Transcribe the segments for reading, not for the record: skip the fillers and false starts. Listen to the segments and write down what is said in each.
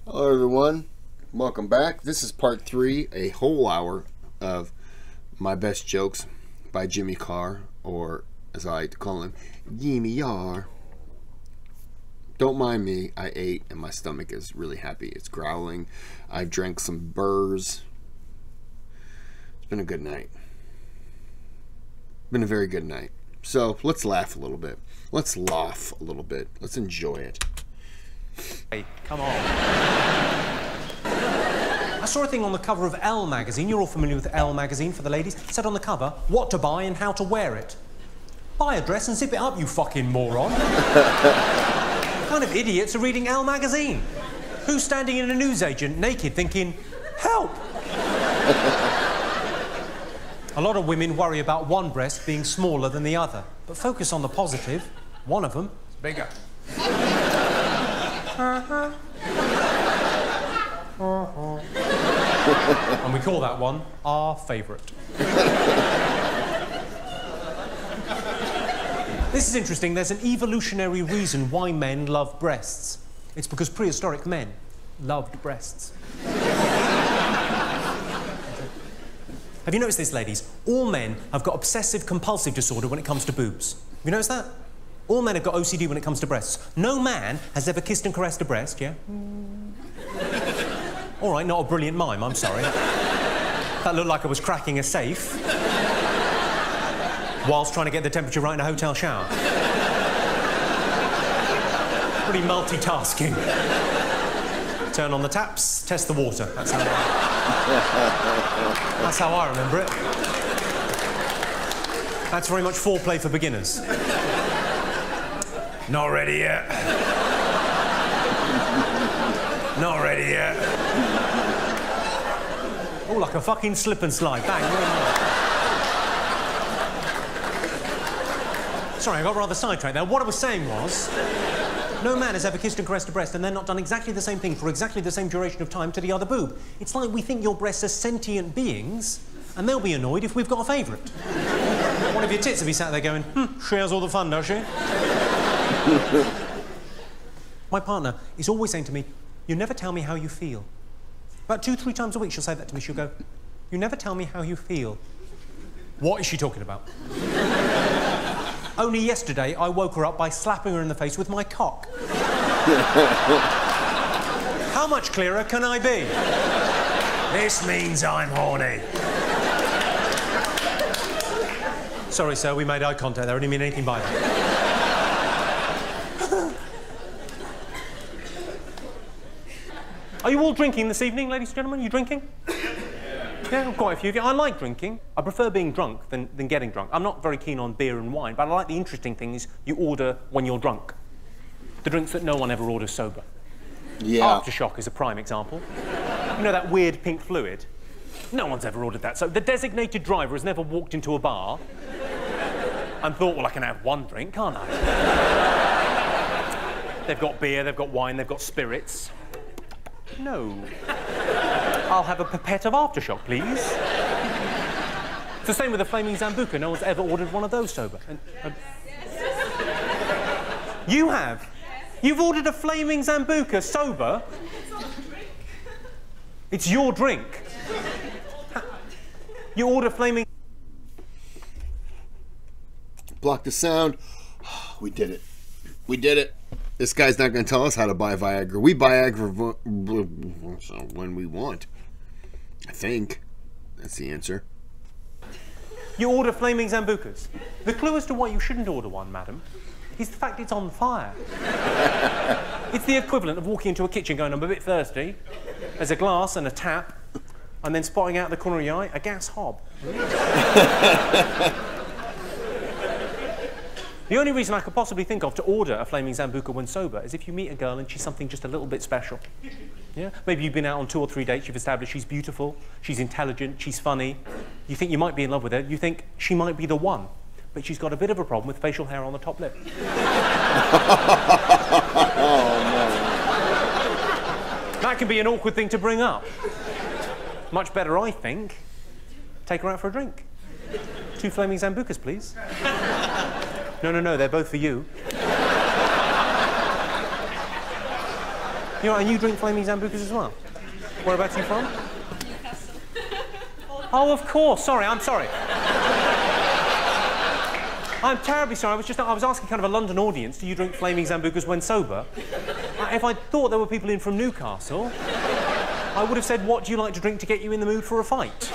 Hello everyone, welcome back. This is part 3, a whole hour of my best jokes by Jimmy Carr, or as I like to call him, Jimmy Yar. Don't mind me, I ate and my stomach is really happy. It's growling. I drank some burrs. It's been a good night. Been a very good night. So let's laugh a little bit. Let's laugh a little bit. Let's enjoy it. Hey, come on. I saw a thing on the cover of Elle magazine. You're all familiar with Elle magazine for the ladies. It said on the cover, what to buy and how to wear it. Buy a dress and zip it up, you fucking moron. What kind of idiots are reading Elle magazine? Who's standing in a newsagent naked thinking, help? A lot of women worry about one breast being smaller than the other, but focus on the positive. One of them is bigger. And we call that one our favourite. This is interesting. There's an evolutionary reason why men love breasts. It's because prehistoric men loved breasts. Have you noticed this, ladies? All men have got obsessive-compulsive disorder when it comes to boobs. Have you noticed that? All men have got OCD when it comes to breasts. No man has ever kissed and caressed a breast, yeah? All right, not a brilliant mime, I'm sorry. That looked like I was cracking a safe whilst trying to get the temperature right in a hotel shower. Pretty multitasking. Turn on the taps, test the water. That's how I remember it. That's very much foreplay for beginners. Not ready yet. Not ready yet. Oh, like a fucking slip and slide. Bang. Sorry, I got rather sidetracked there. What I was saying was, no man has ever kissed and caressed a breast and then not done exactly the same thing for exactly the same duration of time to the other boob. It's like we think your breasts are sentient beings, and they'll be annoyed if we've got a favourite. One of your tits will be sat there going, she has all the fun, does she? My partner is always saying to me, you never tell me how you feel. About 2-3 times a week she'll say that to me. She'll go, you never tell me how you feel. What is she talking about? Only yesterday I woke her up by slapping her in the face with my cock. How much clearer can I be? This means I'm horny. Sorry, sir, we made eye contact there. I didn't mean anything by that. Are you all drinking this evening, ladies and gentlemen? Are you drinking? Yeah, quite a few of you. I like drinking. I prefer being drunk than getting drunk. I'm not very keen on beer and wine, but I like the interesting things you order when you're drunk. The drinks that no one ever orders sober. Yeah. Aftershock is a prime example. You know that weird pink fluid? No one's ever ordered that. So the designated driver has never walked into a bar and thought, well, I can have one drink, can't I? They've got beer, they've got wine, they've got spirits. No. I'll have a pipette of Aftershock, please. It's the same with the Flaming Zambuca. No one's ever ordered one of those sober. You have? You've ordered a Flaming Zambuca sober? It's your drink. You order Flaming... Block the sound. We did it. We did it. This guy's not going to tell us how to buy Viagra. We buy Viagra when we want. I think. That's the answer. You order Flaming Zambucas. The clue as to why you shouldn't order one, madam, is the fact it's on fire. It's the equivalent of walking into a kitchen going, I'm a bit thirsty. There's a glass and a tap, and then spotting out the corner of your eye, a gas hob. The only reason I could possibly think of to order a Flaming Zambuca when sober is if you meet a girl and she's something just a little bit special. Yeah? Maybe you've been out on 2 or 3 dates, you've established she's beautiful, she's intelligent, she's funny. You think you might be in love with her, you think she might be the one, but she's got a bit of a problem with facial hair on the top lip. Oh, no. That can be an awkward thing to bring up. Much better, I think, take her out for a drink. 2 Flaming Zambucas, please. No, they're both for you. You know, and you drink flaming Zambucas as well? Whereabouts are you from? Newcastle. Oh, of course. Sorry, I'm sorry. I'm terribly sorry. I was asking kind of a London audience, do you drink flaming Zambucas when sober? If I thought there were people in from Newcastle, I would have said, what do you like to drink to get you in the mood for a fight?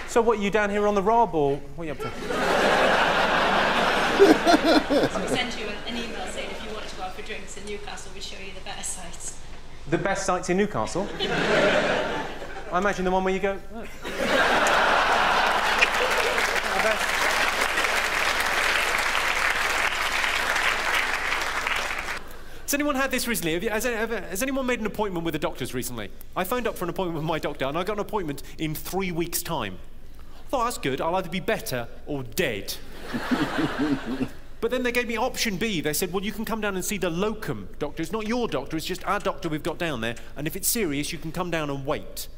So what, you down here on the Rob, or what are you up to? So we sent you an email saying if you wanted to go out for drinks in Newcastle, we'd show you the better sites. The best sites in Newcastle? I imagine the one where you go... Oh. The best. Has anyone had this recently? Has anyone made an appointment with the doctors recently? I phoned up for an appointment with my doctor and I got an appointment in 3 weeks' time. I thought, that's good, I'll either be better or dead. But then they gave me option B. They said, well, you can come down and see the locum doctor. It's not your doctor, it's just our doctor we've got down there, and if it's serious, you can come down and wait.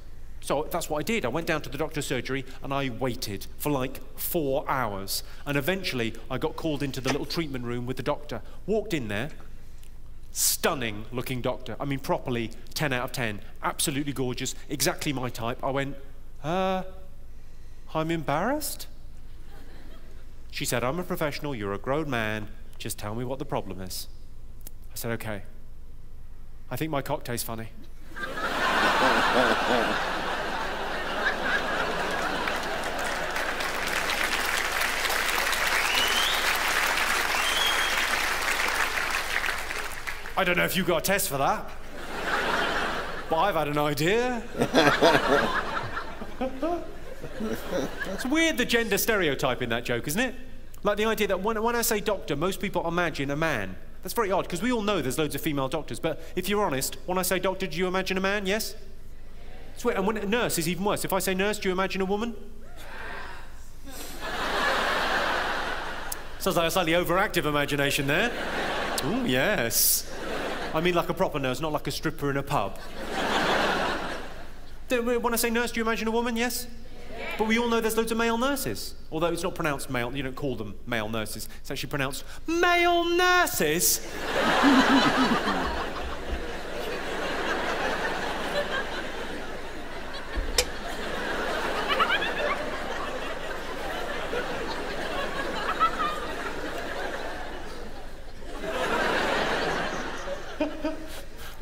So that's what I did. I went down to the doctor's surgery and I waited for like 4 hours. And eventually I got called into the little treatment room with the doctor. Walked in there, stunning looking doctor. I mean, properly 10 out of 10. Absolutely gorgeous, exactly my type. I went, I'm embarrassed. She said, I'm a professional, you're a grown man, just tell me what the problem is. I said, okay. I think my cock tastes funny. I don't know if you got a test for that, but I've had an idea. It's weird, the gender stereotype in that joke, isn't it? Like the idea that when I say doctor, most people imagine a man. That's very odd, because we all know there's loads of female doctors, but if you're honest, when I say doctor, do you imagine a man? Yes? It's weird. And when nurse is even worse. If I say nurse, do you imagine a woman? Sounds like a slightly overactive imagination there. Oh, yes. I mean like a proper nurse, not like a stripper in a pub. When I say nurse, do you imagine a woman? Yes? But we all know there's loads of male nurses. Although it's not pronounced male, you don't call them male nurses. It's actually pronounced male nurses.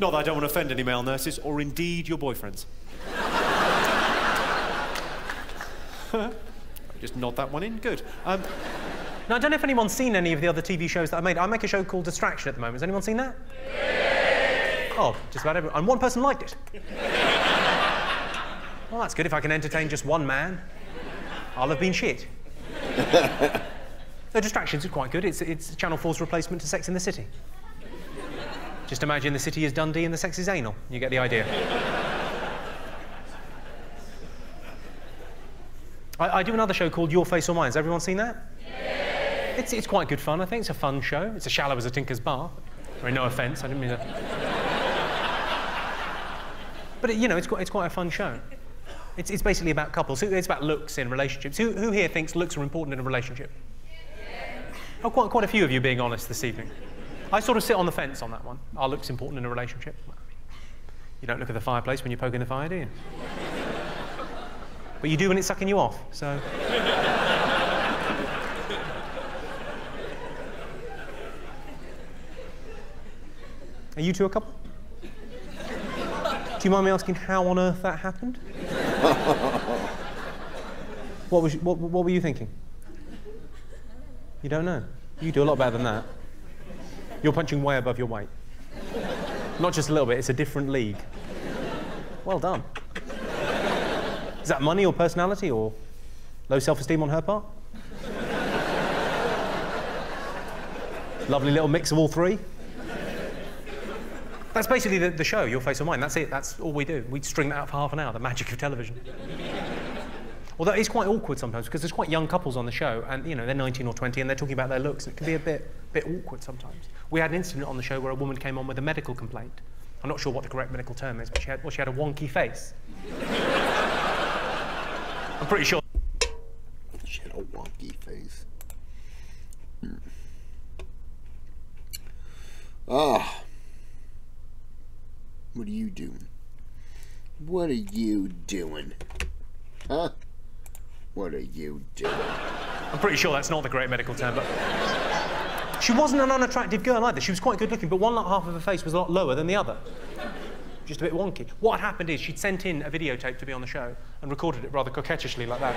Not that I don't want to offend any male nurses, or indeed your boyfriends. Just nod that one in. Good. Now, I don't know if anyone's seen any of the other TV shows that I made. I make a show called Distraction at the moment. Has anyone seen that? Yeah. Oh, just about everyone. And one person liked it. Well, that's good. If I can entertain just one man, I'll have been shit. So Distractions is quite good. It's Channel 4's replacement to Sex in the City. Just imagine the city is Dundee and the sex is anal. You get the idea. I do another show called Your Face or Mine. Has everyone seen that? Yeah. It's quite good fun, I think. It's a fun show. It's as shallow as a Tinker's Bar. I mean, no offence, I didn't mean that. But, you know, it's quite a fun show. It's basically about couples. It's about looks in relationships. Who here thinks looks are important in a relationship? Yeah. Oh, quite a few of you being honest this evening. I sort of sit on the fence on that one. Are looks important in a relationship? You don't look at the fireplace when you're poking the fire, do you? But you do when it's sucking you off, so... Are you two a couple? Do you mind me asking how on earth that happened? What were you thinking? You don't know? You do a lot better than that. You're punching way above your weight. Not just a little bit, it's a different league. Well done. Is that money or personality or low self-esteem on her part? Lovely little mix of all three. That's basically the show, Your Face or Mine. That's it, that's all we do. We string that out for half an hour, the magic of television. Although it's quite awkward sometimes because there's quite young couples on the show and, you know, they're 19 or 20 and they're talking about their looks. It can be a bit awkward sometimes. We had an incident on the show where a woman came on with a medical complaint. I'm not sure what the correct medical term is, but she had a wonky face. I'm pretty sure She had a wonky face. Ah. What are you doing? What are you doing? Huh? What are you doing? I'm pretty sure that's not the correct medical term, but... She wasn't an unattractive girl either. She was quite good looking, but one half of her face was a lot lower than the other. Just a bit wonky. What had happened is she'd sent in a videotape to be on the show and recorded it rather coquettishly like that.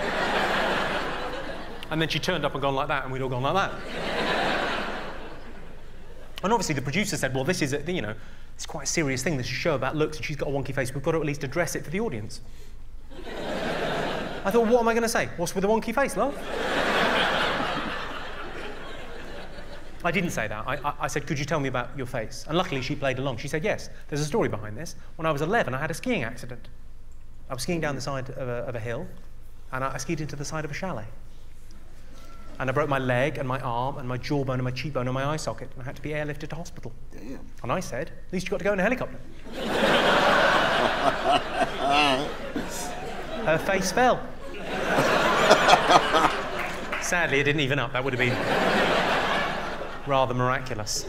And then she turned up and gone like that, and we'd all gone like that. And obviously the producer said, well, this is, you know, it's quite a serious thing. This is a show about looks, and she's got a wonky face. We've got to at least address it for the audience. I thought, what am I going to say? What's with a wonky face, love? I didn't say that. I said, could you tell me about your face? And luckily, she played along. She said, yes, there's a story behind this. When I was 11, I had a skiing accident. I was skiing down the side of a hill, and I skied into the side of a chalet. And I broke my leg and my arm and my jawbone and my cheekbone and my eye socket, and I had to be airlifted to hospital. Damn. And I said, at least you got to go in a helicopter. Her face fell. Sadly, it didn't even up. That would have been rather miraculous.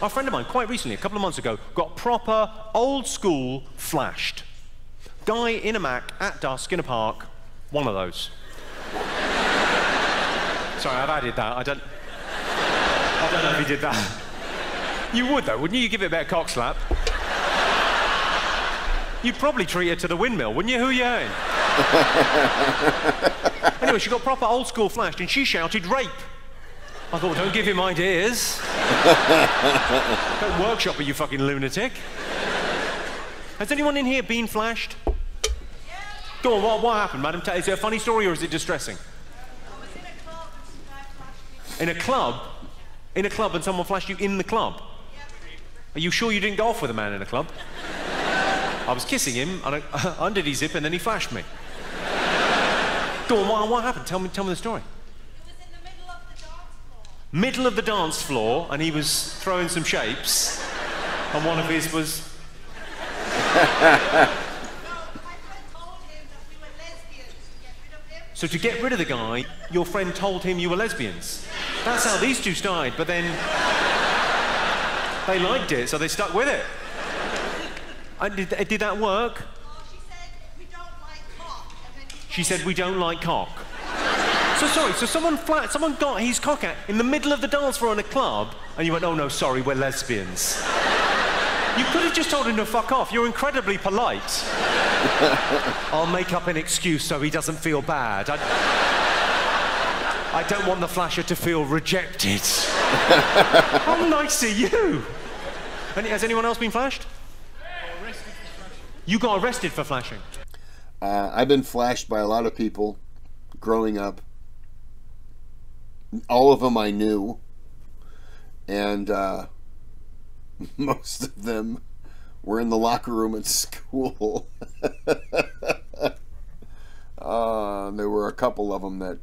A friend of mine, quite recently, a couple of months ago, got proper old school flashed. Guy in a Mac at dusk in a park, one of those. Sorry, I've added that. I don't know if he did that. You would though, wouldn't you? You give it a bit of cock slap. You'd probably treat it to the windmill, wouldn't you? Who are you in? Anyway, she got proper old school flashed and she shouted rape. I thought, don't give him ideas. Don't workshop it, you fucking lunatic. Has anyone in here been flashed? Yeah. Go on, what happened, madam? Is it a funny story or is it distressing? I was in a club and some guy flashed me. In a club? In a club and someone flashed you in the club? Yeah. Are you sure you didn't go off with a man in a club? I was kissing him, and I undid his zip, and then he flashed me. Go on, what happened? Tell me the story. It was in the middle of the dance floor. Middle of the dance floor, and he was throwing some shapes, and one of his was... No, my friend told him that we were lesbians to get rid of him. So to get rid of the guy, your friend told him you were lesbians. That's how these two started, but then they liked it, so they stuck with it. And did that work? Oh, she said, we don't like cock. And then She said, we don't like cock. So sorry, so someone got his cock out in the middle of the dance floor in a club, and you went, oh no, sorry, we're lesbians. You could have just told him to fuck off. You're incredibly polite. I'll make up an excuse so he doesn't feel bad. I don't want the flasher to feel rejected. How nice are you? And has anyone else been flashed? You got arrested for flashing. I've been flashed by a lot of people growing up. All of them I knew. And most of them were in the locker room at school. There were a couple of them that,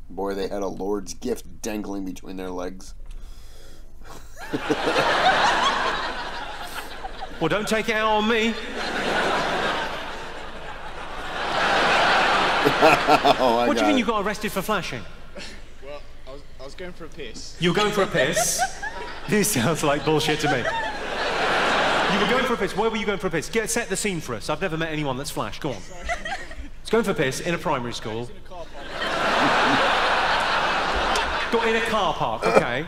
boy, they had a Lord's gift dangling between their legs. Well, don't take it out on me. What do you mean you got arrested for flashing? Well, I was going for a piss. You were going for a piss? This sounds like bullshit to me. You were going for a piss. Where were you going for a piss? Set the scene for us. I've never met anyone that's flashed. Go on. It's going for a piss in a primary school. In a car park. Okay.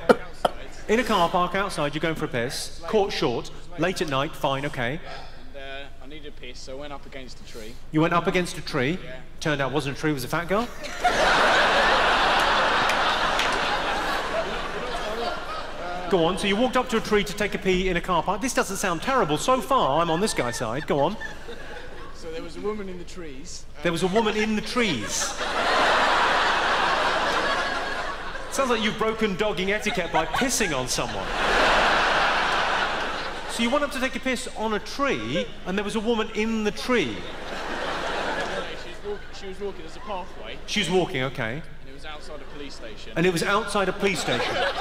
In a car park outside, you're going for a piss. Caught short. Late at night. Fine. Okay. And I needed a piss, so I went up against a tree. You went up against a tree. Yeah. Turned out it wasn't a tree. It was a fat girl. Go on. So you walked up to a tree to take a pee in a car park. This doesn't sound terrible. So far, I'm on this guy's side. Go on. So there was a woman in the trees. There was a woman in the trees. Sounds like you've broken dogging etiquette by pissing on someone. So you went up to take a piss on a tree, and there was a woman in the tree. She was walking, there's a pathway. She was walking, okay. And it was outside a police station. And it was outside a police station. What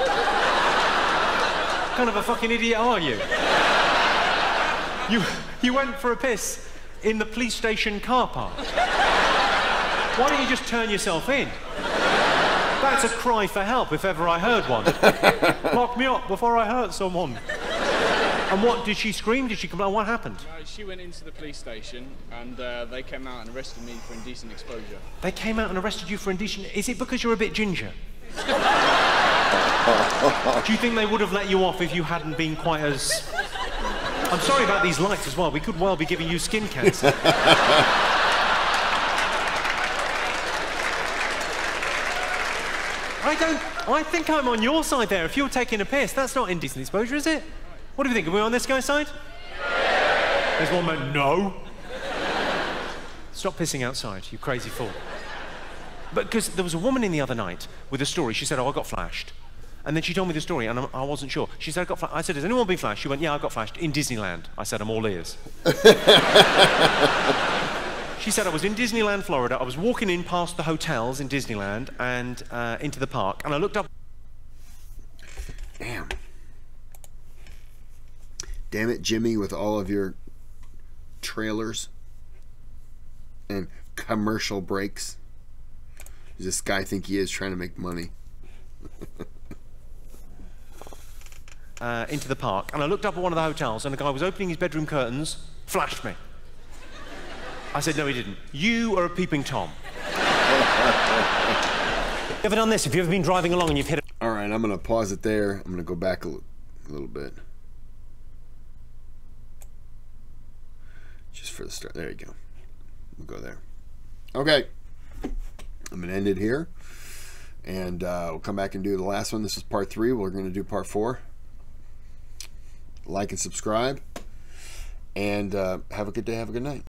kind of a fucking idiot are you? You went for a piss in the police station car park. Why don't you just turn yourself in? That's a cry for help if ever I heard one. Lock me up before I hurt someone. And what, did she scream? Did she complain? What happened? No, she went into the police station and they came out and arrested me for indecent exposure. They came out and arrested you for indecent... Is it because you're a bit ginger? Do you think they would have let you off if you hadn't been quite as... I'm sorry about these lights as well. We could well be giving you skin cancer. I think I'm on your side there. If you're taking a piss, that's not indecent exposure, is it? What do you think? Are we on this guy's side? There's one man, no. Stop pissing outside, you crazy fool. But because there was a woman in the other night with a story. She said, oh, I got flashed. And then she told me the story, and I wasn't sure. She said, I got flashed. I said, has anyone been flashed? She went, yeah, I got flashed in Disneyland. I said, I'm all ears. She said, I was in Disneyland, Florida. I was walking in past the hotels in Disneyland and into the park, and I looked up. Damn. Damn it, Jimmy, with all of your trailers and commercial breaks. Does this guy think he is trying to make money? Into the park, and I looked up at one of the hotels, and a guy was opening his bedroom curtains, flashed me. I said, no, he didn't. You are a peeping Tom. You ever done this? Have you ever been driving along and you've hit a... All right, I'm going to pause it there. I'm going to go back a little bit. Just for the start. There you go. We'll go there. Okay. I'm going to end it here. And we'll come back and do the last one. This is part 3. We're going to do part 4. Like and subscribe. And have a good day. Have a good night.